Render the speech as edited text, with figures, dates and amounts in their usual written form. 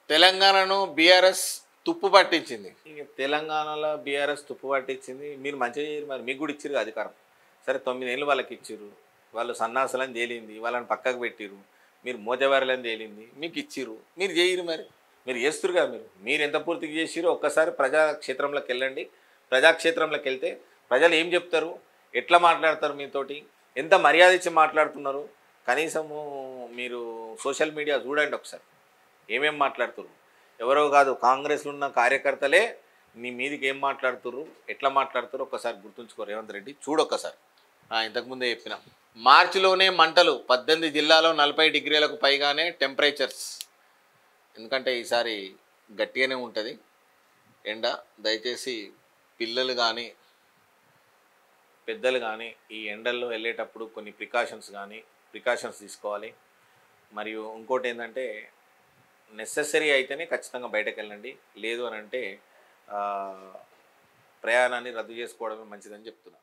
తెలంగాణను బీఆర్ఎస్ తుప్పు పట్టించింది. ఇక తెలంగాణలో బీఆర్ఎస్ తుప్పు పట్టించింది. మీరు మంచిగా చేయరు, మరి మీకు కూడా ఇచ్చిరు అధికారం. సరే 9 ఏళ్ళు వాళ్ళకి ఇచ్చిర్రు, వాళ్ళు సన్నాసులని తేలింది, వాళ్ళని పక్కకు పెట్టిర్రు. మీరు మోతవారులని తేలింది, మీకు ఇచ్చిర్రు, మీరు చేయరు. మరి మీరు చేస్తురు కదా. మీరు ఎంత పూర్తిగా చేసిరో ఒక్కసారి ప్రజాక్షేత్రంలోకి వెళ్ళండి. ప్రజాక్షేత్రంలోకి వెళ్తే ప్రజలు ఏం చెప్తారు, ఎట్లా మాట్లాడతారు, మీతోటి ఎంత మర్యాద ఇచ్చి మాట్లాడుతున్నారు. కనీసము మీరు సోషల్ మీడియా చూడండి ఒకసారి, ఏమేం మాట్లాడుతున్నారు. ఎవరో కాదు, కాంగ్రెస్లో ఉన్న కార్యకర్తలే మీ మీదికి ఏం మాట్లాడుతుర్రు, ఎట్లా మాట్లాడుతారో ఒక్కసారి గుర్తుంచుకో రేవంత్ రెడ్డి, చూడొక్కసారి. ఇంతకుముందే చెప్పిన మార్చిలోనే మంటలు 18 జిల్లాలో 40 డిగ్రీలకు పైగానే టెంపరేచర్స్. ఎందుకంటే ఈసారి గట్టిగానే ఉంటుంది ఎండ. దయచేసి పిల్లలు కానీ పెద్దలు కానీ ఈ ఎండల్లో వెళ్ళేటప్పుడు కొన్ని ప్రికాషన్స్ తీసుకోవాలి. మరియు ఇంకోటి ఏంటంటే నెసెసరీ అయితేనే ఖచ్చితంగా బయటకు వెళ్ళండి. లేదు అని అంటే ప్రయాణాన్ని రద్దు చేసుకోవడమే మంచిదని చెప్తున్నా.